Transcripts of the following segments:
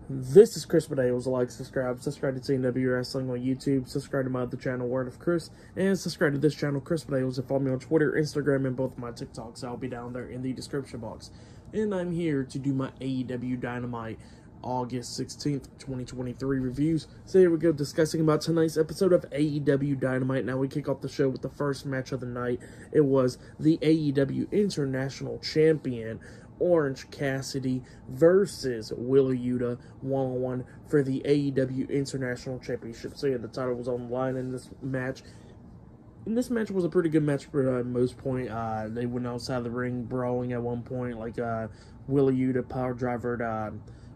This is Chris Medeiros. Like, subscribe to AEW Wrestling on YouTube, subscribe to my other channel, Word of Chris, and subscribe to this channel, Chris Medeiros, and follow me on Twitter, Instagram, and both my TikToks. I'll be down there in the description box. And I'm here to do my AEW Dynamite August 16th, 2023 reviews. So here we go, discussing about tonight's episode of AEW Dynamite. Now we kick off the show with the first match of the night. It was the AEW International Champion, Orange Cassidy versus Wheeler Yuta one-on-one for the AEW International Championship. So yeah, the title was on the line in this match. And this match was a pretty good match for most point. They went outside the ring brawling at one point, like Wheeler Yuta power drivered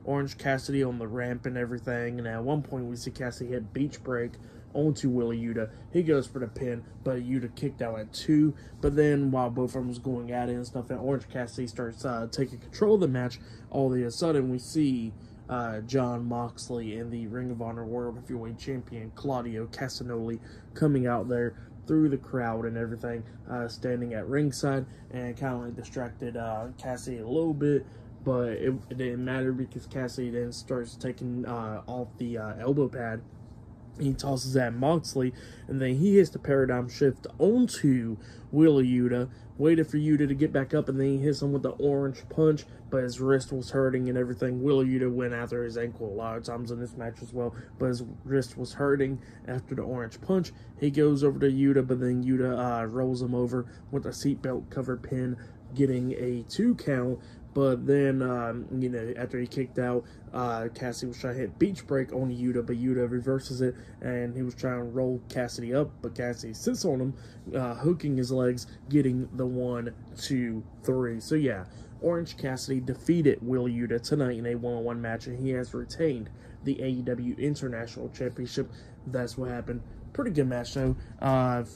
Orange Cassidy on the ramp and everything. And at one point we see Cassidy hit beach break onto Wheeler Yuta. He goes for the pin, but Yuta kicked out at 2. But then while both of them was going at it and stuff, and Orange Cassidy starts taking control of the match, all of a sudden we see Jon Moxley and the Ring of Honor World Heavyweight Champion Claudio Castagnoli coming out there through the crowd and everything, standing at ringside, and kind of like distracted Cassidy a little bit. But it didn't matter because Cassidy then starts taking off the elbow pad. He tosses at Moxley, and then he hits the paradigm shift onto Wheeler Yuta, waited for Yuta to get back up, and then he hits him with the orange punch, but his wrist was hurting and everything. Wheeler Yuta went after his ankle a lot of times in this match as well, but his wrist was hurting after the orange punch. He goes over to Yuta, but then Yuta rolls him over with a seatbelt cover pin, getting a 2 count. But then, after he kicked out, Cassidy was trying to hit beach break on Yuta, but Yuta reverses it, and he was trying to roll Cassidy up, but Cassidy sits on him, hooking his legs, getting the 1, 2, 3. So yeah, Orange Cassidy defeated Wheeler Yuta tonight in a one-on-one match, and he has retained the AEW International Championship. That's what happened. Pretty good match, though.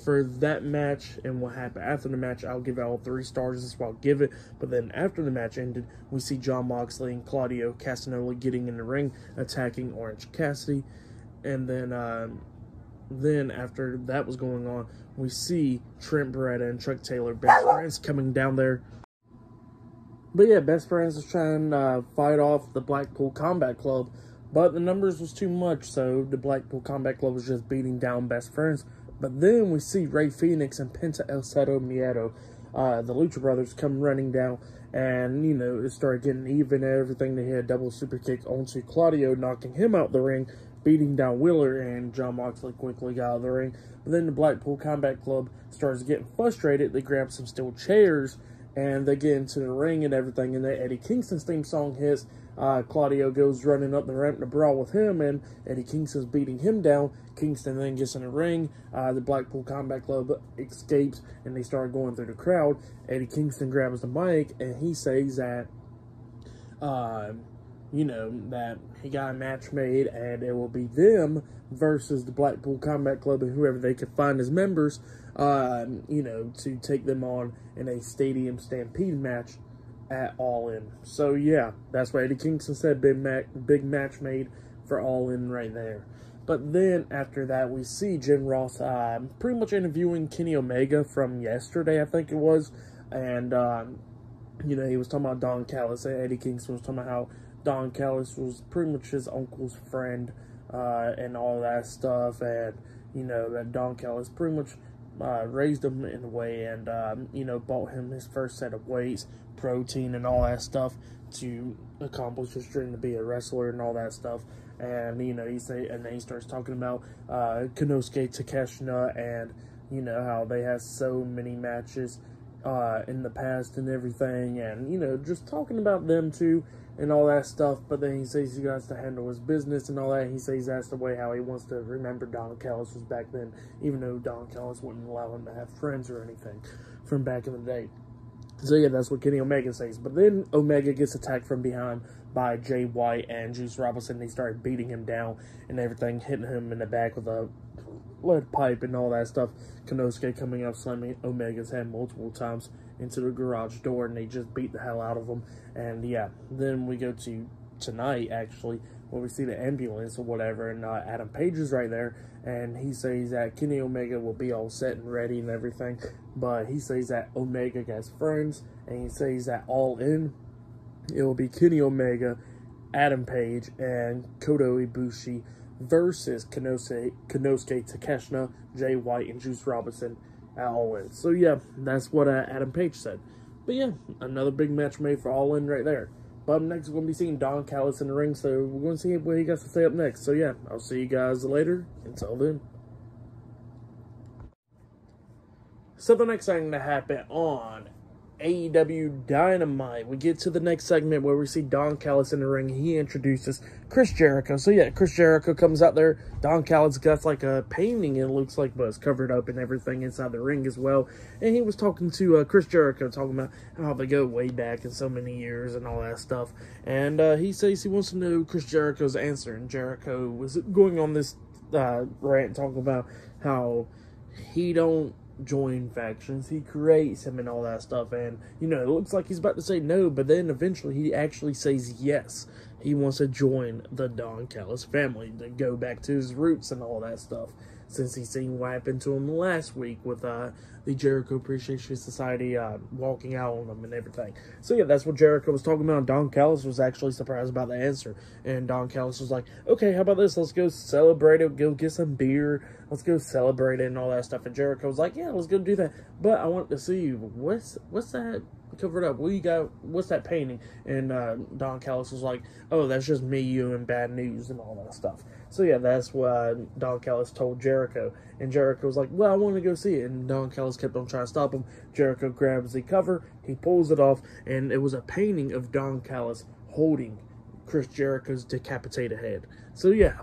For that match and what happened after the match, I'll give it all 3 stars. That's what I'll give it. But then after the match ended, we see Jon Moxley and Claudio Castagnoli getting in the ring, attacking Orange Cassidy. And then after that was going on, we see Trent Beretta and Chuck Taylor, best friends, coming down there. But yeah, best friends is trying to fight off the Blackpool Combat Club. But the numbers was too much, so the Blackpool Combat Club was just beating down best friends. But then we see Rey Fenix and Penta El Zero Miedo, the Lucha Brothers, come running down. And, it started getting even and everything. They hit a double super kick onto Claudio, knocking him out the ring, beating down Wheeler, and Jon Moxley quickly got out of the ring. But then the Blackpool Combat Club starts getting frustrated. They grab some steel chairs, and they get into the ring and everything. And then Eddie Kingston's theme song hits. Claudio goes running up the ramp to brawl with him, and Eddie Kingston's beating him down. Kingston then gets in the ring. The Blackpool Combat Club escapes, and they start going through the crowd. Eddie Kingston grabs the mic, and he says that, that he got a match made, and it will be them versus the Blackpool Combat Club and whoever they could find as members, to take them on in a Stadium Stampede match at All In. So yeah, that's what Eddie Kingston said. Big match made for All In right there. But then after that, we see Jim Ross pretty much interviewing Kenny Omega from yesterday, I think it was. And he was talking about Don Callis. Eddie Kingston was talking about how Don Callis was pretty much his uncle's friend and all that stuff, and that Don Callis pretty much raised him in a way, and bought him his first set of weights, protein, and all that stuff to accomplish his dream to be a wrestler and all that stuff. And and then he starts talking about Konosuke Takeshita, and how they had so many matches in the past and everything, and just talking about them too and all that stuff. But then he says he has to handle his business and all that. He says that's the way how he wants to remember Don Callis was back then, even though Don Callis wouldn't allow him to have friends or anything from back in the day. So yeah, that's what Kenny Omega says. But then Omega gets attacked from behind by Jay White and Juice Robinson. They started beating him down and everything, hitting him in the back with a lead pipe and all that stuff. Konosuke coming up, slamming Omega's head multiple times into the garage door, and they just beat the hell out of him. And yeah, then we go to tonight, actually, where we see the ambulance or whatever, and Adam Page is right there, and he says that Kenny Omega will be all set and ready and everything, but he says that Omega has friends, and he says that All In, it will be Kenny Omega Adam Page and Kota Ibushi versus Konosuke Takeshita, Jay White, and Juice Robinson at All In. So yeah, that's what Adam Page said. But yeah, another big match made for All In right there. But up next, we're going to be seeing Don Callis in the ring, so we're going to see what he got to say up next. So yeah, I'll see you guys later. Until then. So the next thing to happen on AEW Dynamite, we get to the next segment where we see Don Callis in the ring. He introduces Chris Jericho. So yeah, Chris Jericho comes out there. Don Callis got like a painting, it looks like, but it's covered up and everything inside the ring as well. And he was talking to Chris Jericho, talking about how they go way back in so many years and all that stuff. And he says he wants to know Chris Jericho's answer. And Jericho was going on this rant, talking about how he don't join factions, he creates them and all that stuff. And you know, it looks like he's about to say no, but then eventually he actually says yes. He wants to join the Don Callis family, to go back to his roots and all that stuff, since he's seen what happened to him last week with the Jericho Appreciation Society walking out on him and everything. So yeah, that's what Jericho was talking about. Don Callis was actually surprised about the answer, and Don Callis was like, okay, how about this, let's go celebrate it, go get some beer, let's go celebrate it and all that stuff. And Jericho was like, yeah, let's go do that, but I want to see what's that covered up, what you got, what's that painting? And Don Callis was like, oh, that's just me, you, and bad news and all that stuff. So yeah, that's what Don Callis told Jericho, and Jericho was like, well, I want to go see it. And Don Callis kept on trying to stop him. Jericho grabs the cover, he pulls it off, and it was a painting of Don Callis holding Chris Jericho's decapitated head. So yeah,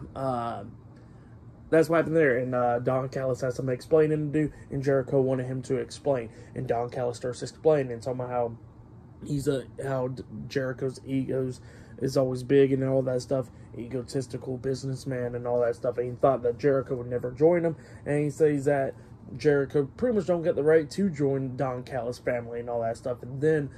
that's what happened there. And Don Callis has some explaining to do, and Jericho wanted him to explain. And Don Callis starts explaining and talking about how Jericho's egos is always big and all that stuff, egotistical businessman and all that stuff. And he thought that Jericho would never join him, and he says that Jericho pretty much don't get the right to join Don Callis family and all that stuff. And then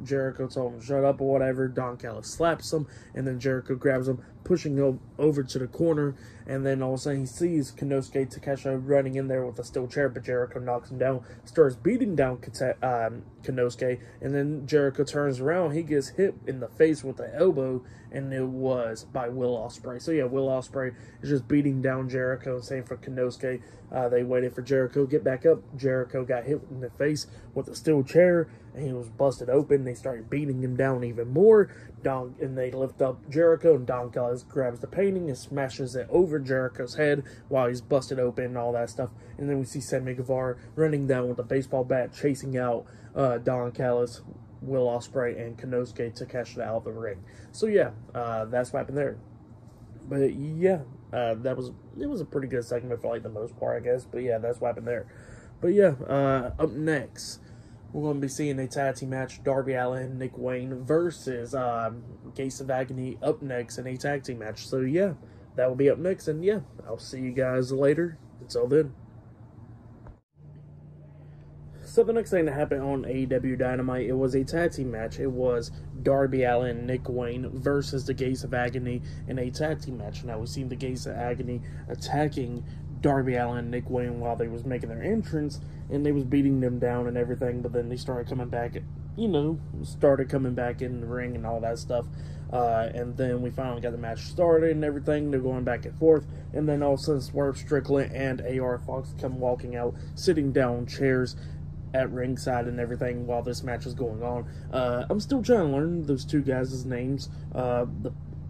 Jericho told him to shut up or whatever. Don Callis slaps him, and then Jericho grabs him, pushing him over to the corner. And then all of a sudden he sees Konosuke Takeshita running in there with a steel chair, but Jericho knocks him down, starts beating down Konosuke, and then Jericho turns around, he gets hit in the face with the elbow, and it was by Will Ospreay. So yeah, Will Ospreay is just beating down Jericho, and same for Konosuke. They waited for Jericho to get back up. Jericho got hit in the face with a steel chair, and he was busted open. They started beating him down even more. And they lift up Jericho, and Don Callis grabs the painting and smashes it over Jericho's head while he's busted open and all that stuff. And then we see Sammy Guevara running down with a baseball bat, chasing out Don Callis, Will Ospreay, and Konosuke Takeshita out of the ring. So yeah, that's what happened there. But yeah, it was a pretty good segment for like the most part, I guess. But yeah, that's what happened there. But yeah, up next, we're going to be seeing a tag team match, Darby Allin and Nick Wayne versus Gates of Agony up next in a tag team match. So yeah, that will be up next, and yeah, I'll see you guys later. Until then. So the next thing that happened on AEW Dynamite, it was a tag team match. It was Darby Allin and Nick Wayne versus the Gates of Agony in a tag team match. Now we've seen the Gates of Agony attacking Darby Allin and Nick Wayne while they was making their entrance, and they was beating them down and everything, but then they started coming back, coming back in the ring and all that stuff. And then we finally got the match started and everything. They're going back and forth, and then all of a sudden Swerve Strickland and AR Fox come walking out, sitting down chairs at ringside and everything while this match is going on. I'm still trying to learn those two guys' names.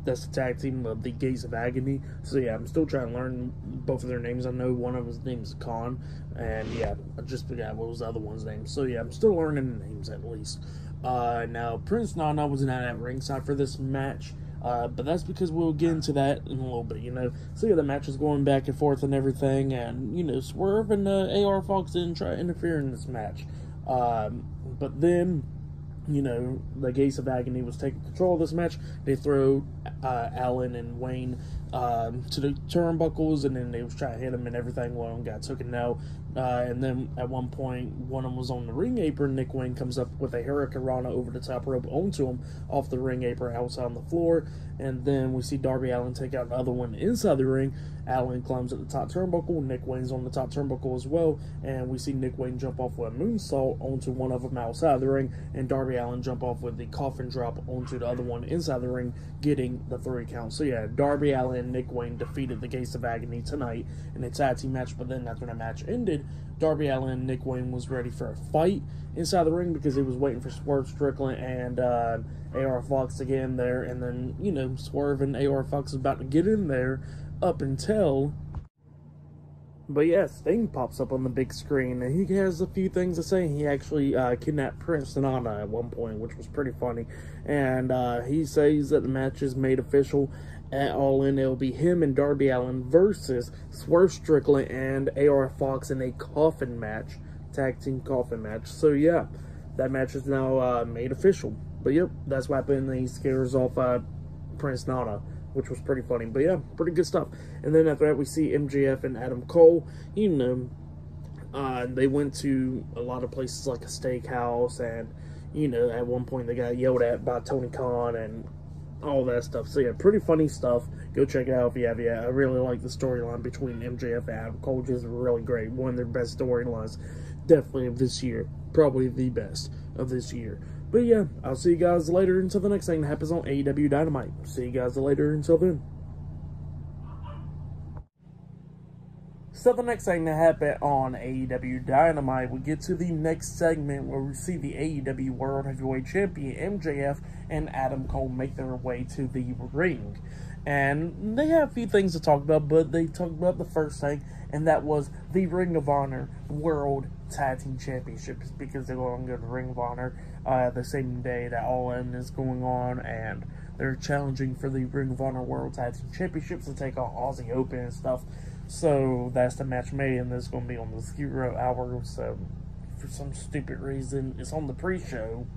That's the tag team of the Gates of Agony. So yeah, I'm still trying to learn both of their names. I know one of his names is Khan, and yeah, I just forgot what was the other one's name. So yeah, I'm still learning the names at least. Now Prince Nana wasn't at ringside for this match, but that's because we'll get into that in a little bit, So yeah, the match is going back and forth and everything, and Swerve and AR Fox didn't try to interfere in this match. But then, the Gates of Agony was taking control of this match. They throw Allin and Wayne to the turnbuckles, and then they was trying to hit him and everything. One of them got taken out And then at one point, one of them was on the ring apron. Nick Wayne comes up with a Hurricane Rana over the top rope onto him off the ring apron outside on the floor. And then we see Darby Allin take out another one inside the ring. Allin climbs at the top turnbuckle. Nick Wayne's on the top turnbuckle as well. And we see Nick Wayne jump off with a moonsault onto one of them outside the ring. And Darby Allin jump off with the coffin drop onto the other one inside the ring, getting the 3 count. So yeah, Darby Allin and Nick Wayne defeated the Gates of Agony tonight in a tag team match. But then after the match ended, Darby Allin and Nick Wayne was ready for a fight inside the ring because he was waiting for Swerve Strickland and AR Fox to get in there. And then, you know, Swerve and AR Fox was about to get in there up until... But yeah, Sting pops up on the big screen, and he has a few things to say. He actually kidnapped Prince Nana at one point, which was pretty funny. And he says that the match is made official at All In. It'll be him and Darby Allin versus Swerve Strickland and AR Fox in a coffin match, tag team coffin match. So yeah, that match is now made official. But yep, that's what happened. He scares off Prince Nana, which was pretty funny. But yeah, pretty good stuff. And then after that, we see MJF and Adam Cole. You know, they went to a lot of places like a steakhouse, and, you know, at one point they got yelled at by Tony Khan and all that stuff. So yeah, pretty funny stuff. Go check it out if you have yet. I really like the storyline between MJF and Adam Cole. Just really great. One of their best storylines, definitely of this year. Probably the best of this year. But yeah, I'll see you guys later until the next thing that happens on AEW Dynamite. See you guys later until then. So the next thing that happened on AEW Dynamite, we get to the next segment where we see the AEW World Heavyweight Champion MJF and Adam Cole make their way to the ring. And they have a few things to talk about, but they talked about the first thing, and that was the Ring of Honor World Tag Team Championships, because they're going to go to Ring of Honor the same day that All In is going on, and they're challenging for the Ring of Honor World Tag Team Championships to take on Aussie Open and stuff. So that's the match made, and it's going to be on the 0 hour. So for some stupid reason, it's on the pre-show,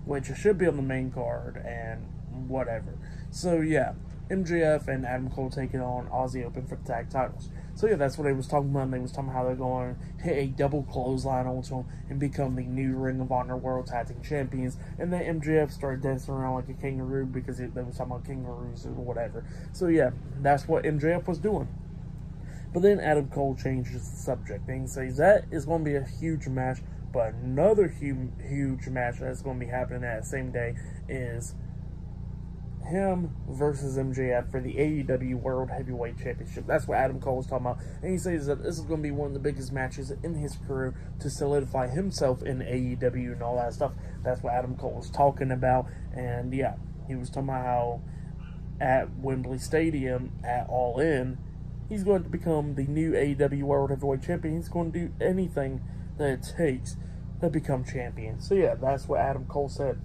which it should be on the main card, and whatever. So yeah, MJF and Adam Cole taking on Aussie Open for the tag titles. So yeah, that's what they was talking about. And they was talking about how they're going to hit a double clothesline onto them and become the new Ring of Honor World Tag Team Champions. And then MJF started dancing around like a kangaroo because they was talking about kangaroos or whatever. So yeah, that's what MJF was doing. But then Adam Cole changes the subject and he says that is going to be a huge match, but another huge match that's going to be happening that same day is him versus MJF for the AEW World Heavyweight Championship. That's what Adam Cole was talking about. And he says that this is going to be one of the biggest matches in his career to solidify himself in AEW and all that stuff. That's what Adam Cole was talking about. And yeah, he was talking about how at Wembley Stadium at All In, he's going to become the new AEW World Heavyweight Champion. He's going to do anything that it takes to become champion. So yeah, that's what Adam Cole said.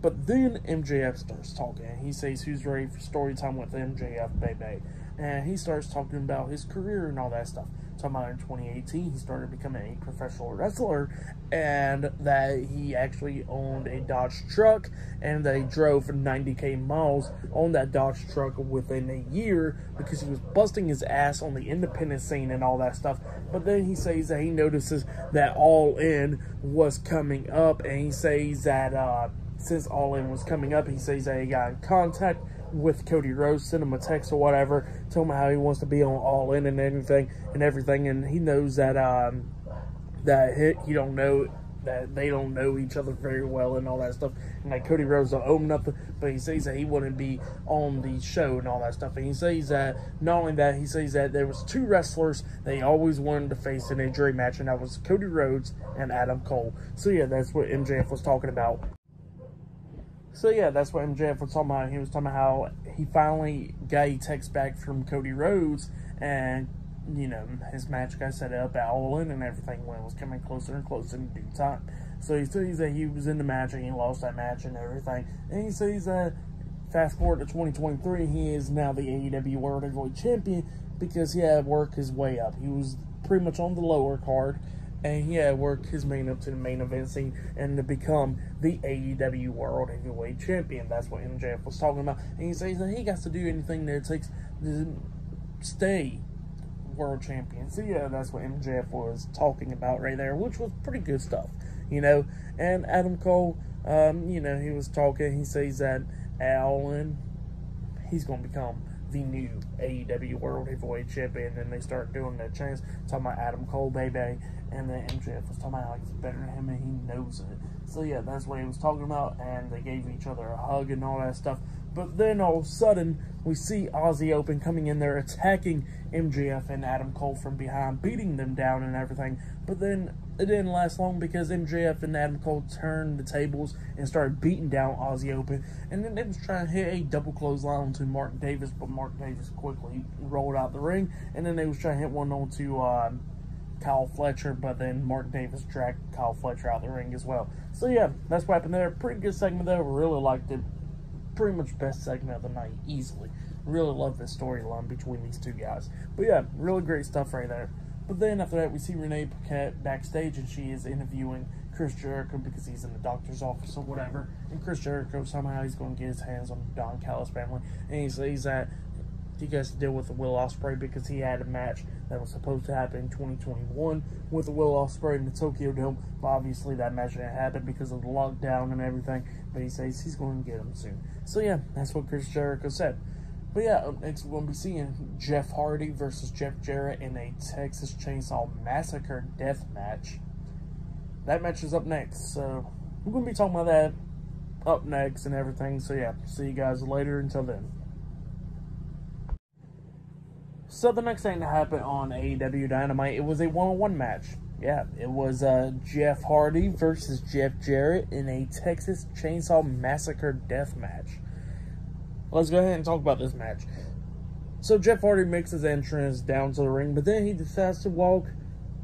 But then MJF starts talking. He says who's ready for story time with MJF, baby. And he starts talking about his career and all that stuff. Talking about in 2018, he started becoming a professional wrestler, and that he actually owned a Dodge truck, and that he drove 90,000 miles on that Dodge truck within a year because he was busting his ass on the independent scene and all that stuff. But then he says that he notices that All In was coming up, and he says that since All In was coming up, he says that he got in contact with Cody Rhodes, sent him a text or whatever, told him how he wants to be on All In and everything, and he knows that he don't know that they don't know each other very well and all that stuff, and that Cody Rhodes don't own nothing, but he says that he wouldn't be on the show and all that stuff. And he says that not only that, he says that there was two wrestlers that he always wanted to face in a dream match, and that was Cody Rhodes and Adam Cole. So yeah, that's what MJF was talking about. So yeah, that's what MJF was talking about. He was talking about how he finally got a text back from Cody Rhodes, and you know, his match got set up at All In and everything when it was coming closer and closer in due time. So he says that he was in the match and he lost that match and everything. And he says that fast forward to 2023, he is now the AEW World Heavyweight Champion because he had worked his way up. He was pretty much on the lower card, and he had worked his main up to the main event scene and to become the AEW World Heavyweight Champion. That's what MJF was talking about. And he says that he got to do anything that it takes to stay world champion. So yeah, that's what MJF was talking about right there, which was pretty good stuff, you know. And Adam Cole, you know, he was talking. He says that Allen, he's going to become the new AEW World Heavyweight Champion. And they start doing that chance, talking about Adam Cole, baby. And then MJF was talking about how he's better than him and he knows it. So yeah, that's what he was talking about. And they gave each other a hug and all that stuff. But then all of a sudden, we see Aussie Open coming in there, attacking MJF and Adam Cole from behind, beating them down and everything. But then it didn't last long because MJF and Adam Cole turned the tables and started beating down Aussie Open. And then they was trying to hit a double clothesline onto Mark Davis, but Mark Davis quickly rolled out the ring. And then they was trying to hit one onto Kyle Fletcher, but then Mark Davis dragged Kyle Fletcher out the ring as well. So yeah, that's what happened there. Pretty good segment there. Really liked it. Pretty much best segment of the night, easily. Really love this storyline between these two guys. But yeah, really great stuff right there. But then after that, we see Renee Paquette backstage, and she is interviewing Chris Jericho because he's in the doctor's office or whatever. And Chris Jericho, somehow he's going to get his hands on Don Callis family. And he says that he has to deal with the Will Ospreay because he had a match that was supposed to happen in 2021 with the Will Ospreay in the Tokyo Dome. But obviously that match didn't happen because of the lockdown and everything. But he says he's going to get him soon. So yeah, that's what Chris Jericho said. But yeah, up next we're going to be seeing Jeff Hardy versus Jeff Jarrett in a Texas Chainsaw Massacre death match. That match is up next. So we're going to be talking about that up next and everything. So yeah, see you guys later. Until then. So the next thing that happened on AEW Dynamite, it was a one-on-one match. Yeah, it was Jeff Hardy versus Jeff Jarrett in a Texas Chainsaw Massacre death match. Let's go ahead and talk about this match. So Jeff Hardy makes his entrance down to the ring, but then he decides to walk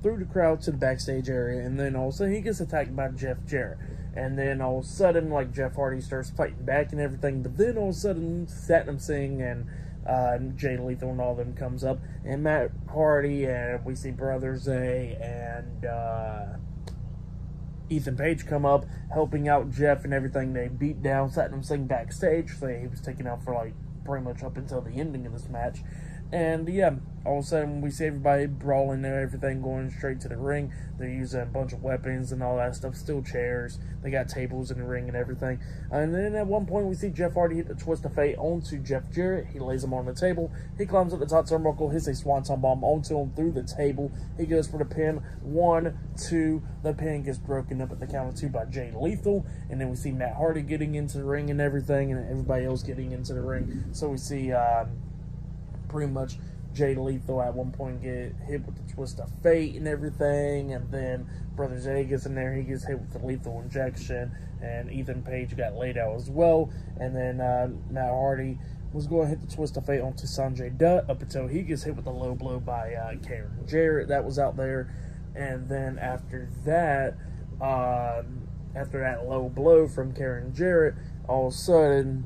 through the crowd to the backstage area, and then all of a sudden he gets attacked by Jeff Jarrett. And then all of a sudden, like, Jeff Hardy starts fighting back and everything, but then all of a sudden Satnam Singh and Jay Lethal and all of them comes up, and Matt Hardy, and we see Brother Zay and Ethan Page come up, helping out Jeff and everything. They beat down Satnam Singh backstage, so he was taken out for like pretty much up until the ending of this match. And yeah, all of a sudden we see everybody brawling and everything, going straight to the ring. They're using a bunch of weapons and all that stuff, still chairs. They got tables in the ring and everything. And then at one point we see Jeff Hardy hit the twist of fate onto Jeff Jarrett. He lays him on the table. He climbs up the top turnbuckle, hits a swanton bomb onto him through the table. He goes for the pin. 1, 2. The pin gets broken up at the count of 2 by Jay Lethal. And then we see Matt Hardy getting into the ring and everything, and everybody else getting into the ring. So we see pretty much Jay Lethal at one point get hit with the twist of fate and everything, and then Brother Zay gets in there, he gets hit with the lethal injection, and Ethan Page got laid out as well. And then Matt Hardy was going to hit the twist of fate onto Sanjay Dutt up until he gets hit with a low blow by Karen Jarrett. That was out there. And then after that low blow from Karen Jarrett, all of a sudden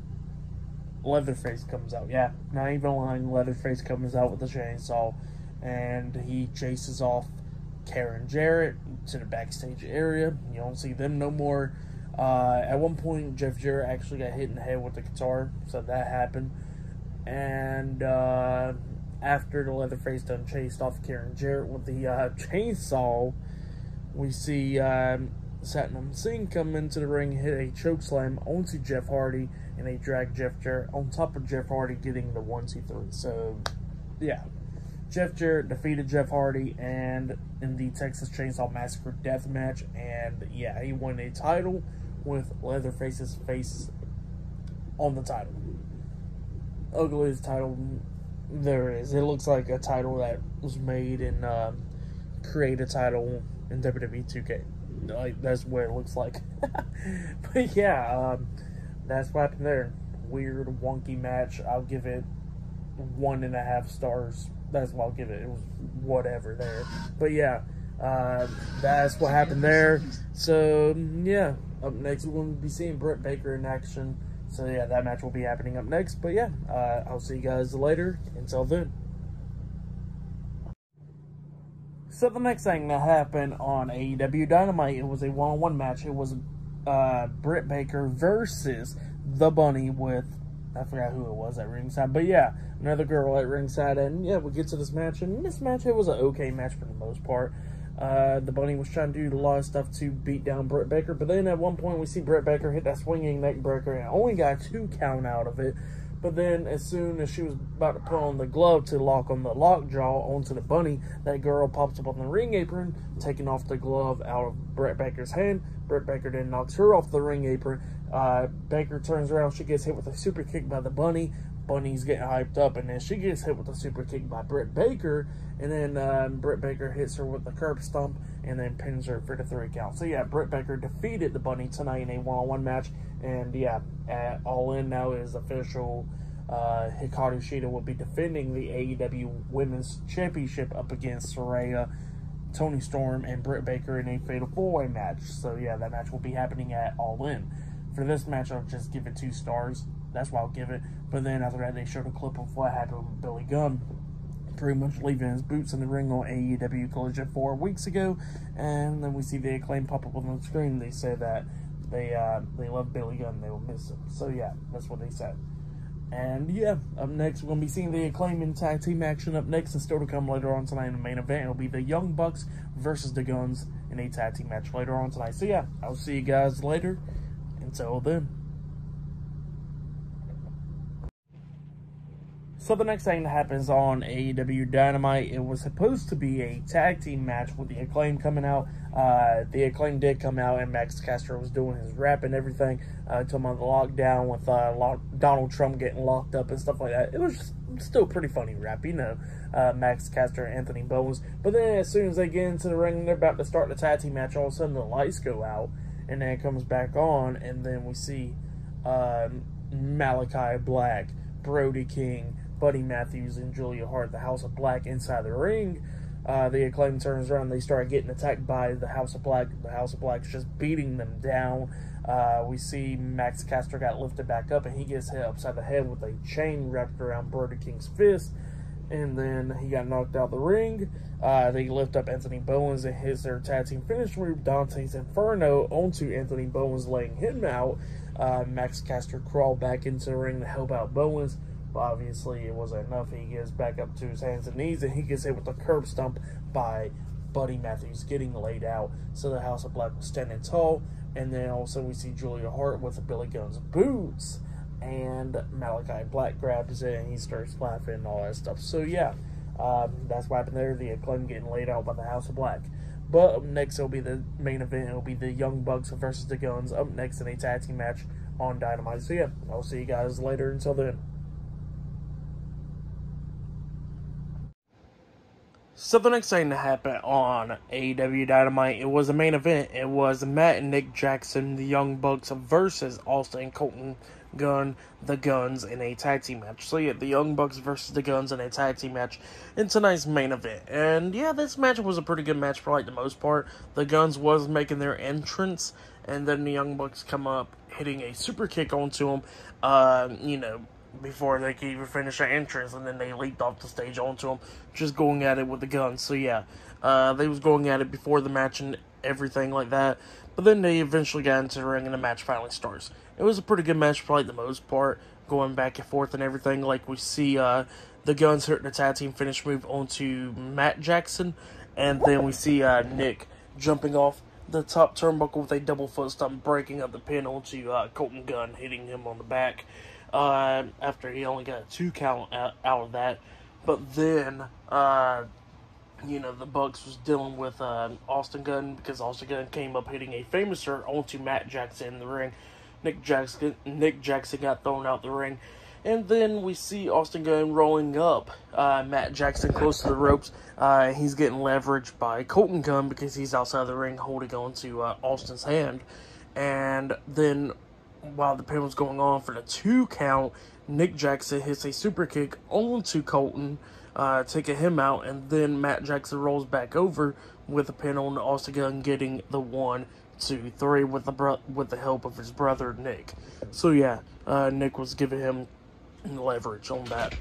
Leatherface comes out. Yeah, not even lying. Leatherface comes out with a chainsaw, and he chases off Karen Jarrett to the backstage area. You don't see them no more. At one point, Jeff Jarrett actually got hit in the head with the guitar, so that happened. And after the Leatherface done chased off Karen Jarrett with the chainsaw, we see Satnam Singh come into the ring, hit a chokeslam onto Jeff Hardy, and they drag Jeff Jarrett on top of Jeff Hardy, getting the 1, 2, 3. So, yeah. Jeff Jarrett defeated Jeff Hardy and in the Texas Chainsaw Massacre death match, and yeah, he won a title with Leatherface's face on the title. Ugliest title there is. It looks like a title that was made and create a title in WWE 2K. Like, that's what it looks like. But yeah, that's what happened there. Weird, wonky match. I'll give it 1.5 stars. That's what I'll give it. It was whatever there. But yeah, that's what happened there. So yeah, up next we're going to be seeing Britt Baker in action. So yeah, that match will be happening up next. But yeah, I'll see you guys later. Until then. So the next thing that happened on AEW Dynamite, it was a one-on-one match. It was Britt Baker versus The Bunny with I forgot who it was at ringside. But yeah, another girl at ringside. And yeah, we get to this match. And this match, it was an okay match for the most part. The Bunny was trying to do a lot of stuff to beat down Britt Baker. But then at one point, we see Britt Baker hit that swinging neck breaker. And only got 2 count out of it. But then as soon as she was about to put on the glove to lock on the lockjaw onto the Bunny, that girl pops up on the ring apron, taking off the glove out of Britt Baker's hand. Britt Baker then knocks her off the ring apron. Baker turns around. She gets hit with a super kick by the Bunny. Bunny's getting hyped up, and then she gets hit with a super kick by Britt Baker. And then Britt Baker hits her with the curb stomp and then pins her for the 3 count. So yeah, Britt Baker defeated the Bunny tonight in a one-on-one match. And yeah, All In now is official. Hikaru Shida will be defending the AEW Women's Championship up against Saraya, Toni Storm, and Britt Baker in a Fatal 4-Way match. So yeah, that match will be happening at All In. For this match, I'll just give it 2 stars. That's why I'll give it. But then after that, they showed a clip of what happened with Billy Gunn, pretty much leaving his boots in the ring on AEW Collision 4 weeks ago. And then we see the Acclaim pop up on the screen. They say that they love Billy Gunn. They will miss him. So yeah, that's what they said. And yeah, up next, we're going to be seeing the Acclaim in tag team action up next, and still to come later on tonight in the main event. It'll be the Young Bucks versus the Guns in a tag team match later on tonight. So yeah, I'll see you guys later. Until then. So the next thing that happens on AEW Dynamite, it was supposed to be a tag team match with the Acclaim coming out. The Acclaim did come out, and Max Caster was doing his rap and everything. Talking about the lockdown with Donald Trump getting locked up and stuff like that. It was just still pretty funny rap, you know, Max Caster and Anthony Bowens. But then as soon as they get into the ring, they're about to start the tag team match, all of a sudden the lights go out, and then it comes back on, and then we see Malachi Black, Brody King, Buddy Matthews, and Julia Hart, the House of Black, inside the ring. The Acclaim turns around, they start getting attacked by the House of Black. The House of Black's just beating them down. We see Max Caster got lifted back up, and he gets hit upside the head with a chain wrapped around Brody King's fist. And then he got knocked out the ring. They lift up Anthony Bowens and hits their tag team finish move, Dante's Inferno, onto Anthony Bowens, laying him out. Max Caster crawled back into the ring to help out Bowens. But obviously it wasn't enough. He gets back up to his hands and knees, and he gets hit with a curb stomp by Buddy Matthews, getting laid out. So the House of Black was standing tall. And then also we see Julia Hart with Billy Gunn's boots. And Malachi Black grabs it, and he starts laughing and all that stuff. So yeah, that's what happened there. The Acclaim getting laid out by the House of Black. But up next, it'll be the main event. It'll be the Young Bucks versus the Guns up next in a tag team match on Dynamite. So yeah, I'll see you guys later. Until then. So the next thing to happen on AEW Dynamite, it was a main event. It was Matt and Nick Jackson, the Young Bucks versus Austin and Colton Gunn, the Guns, in a tag team match. So yeah, the Young Bucks versus the Guns in a tag team match in tonight's main event. And yeah, this match was a pretty good match for like the most part. The Guns was making their entrance, and then the Young Bucks come up hitting a super kick onto them, you know, before they could even finish their entrance, and then they leaped off the stage onto them, just going at it with the Guns. So yeah, they was going at it before the match and everything like that, but then they eventually got into the ring and the match finally starts. It was a pretty good match for like the most part, going back and forth and everything. Like we see the Guns hit the tag team finish move onto Matt Jackson, and then we see Nick jumping off the top turnbuckle with a double foot stomp, breaking up the pin onto Colton Gunn, hitting him on the back. After he only got a 2 count out of that. But then, you know, the Bucks was dealing with Austin Gunn, because Austin Gunn came up hitting a famouser onto Matt Jackson in the ring. Nick Jackson got thrown out the ring. And then we see Austin Gunn rolling up Matt Jackson close to the ropes. He's getting leveraged by Colton Gunn because he's outside the ring holding on to Austin's hand. And then while the pin was going on for the 2 count, Nick Jackson hits a super kick onto Colton, taking him out, and then Matt Jackson rolls back over with a pin on Austin Gunn, getting the 1, 2, 3 with the help of his brother Nick. So yeah, Nick was giving him leverage on that.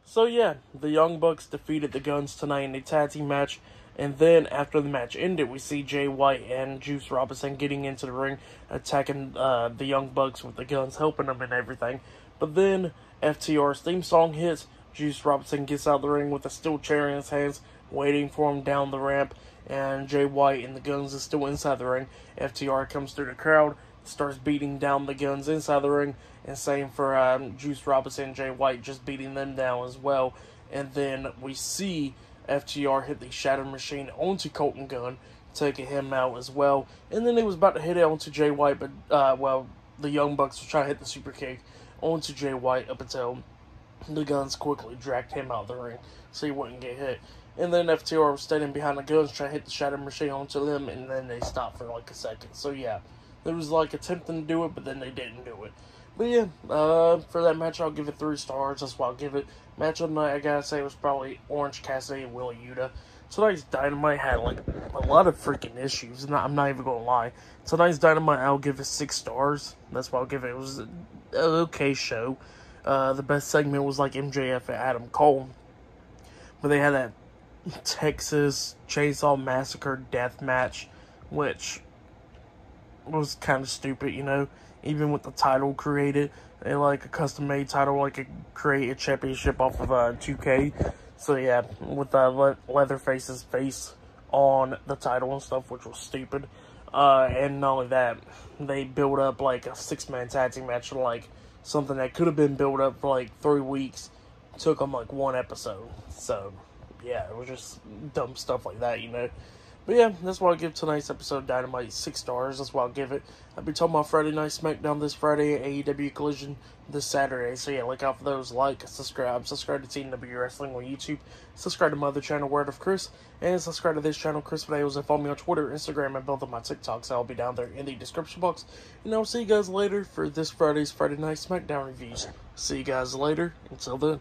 So yeah, the Young Bucks defeated the Guns tonight in a tag team match, And then after the match ended, we see Jay White and Juice Robinson getting into the ring, attacking the Young Bucks with the guns, helping them and everything. But then FTR's theme song hits. Juice Robinson gets out of the ring with a steel chair in his hands, waiting for him down the ramp. And Jay White and the guns is still inside the ring. FTR comes through the crowd, starts beating down the guns inside the ring, and same for Juice Robinson and Jay White, just beating them down as well. And then we see FTR hit the Shatter Machine onto Colton Gunn, taking him out as well. And then he was about to hit it onto Jay White, but, the Young Bucks were trying to hit the super kick onto Jay White up until the Guns quickly dragged him out of the ring so he wouldn't get hit. And then FTR was standing behind the Guns trying to hit the Shatter Machine onto them, and then they stopped for like a second. So yeah, there was like attempting to do it, but then they didn't do it. But yeah, for that match, I'll give it 3 stars. That's what I'll give it. Match of the night, I gotta say, was probably Orange Cassidy and Wheeler Yuta. Tonight's Dynamite had like a lot of freaking issues. I'm not even gonna lie. Tonight's Dynamite, I'll give it 6 stars. That's what I'll give it. It was an okay show. The best segment was like MJF and Adam Cole. But they had that Texas Chainsaw Massacre death match, which was kind of stupid, you know. Even with the title created, and like a custom-made title, like a create a championship off of 2K. So yeah, with Leatherface's face on the title and stuff, which was stupid. And not only that, they built up like a 6-man tag team match, like something that could have been built up for like 3 weeks. Took them like 1 episode. So yeah, it was just dumb stuff like that, you know. But yeah, that's why I give tonight's episode of Dynamite 6 stars. That's why I'll give it. I'll be talking about Friday Night SmackDown this Friday, AEW Collision this Saturday. So yeah, look out for those. Like, subscribe to TNW Wrestling on YouTube. Subscribe to my other channel, Word of Chris. And subscribe to this channel, Chris Videos. And follow me on Twitter, Instagram, and both of my TikToks. I'll be down there in the description box. And I'll see you guys later for this Friday's Friday Night SmackDown reviews. See you guys later. Until then.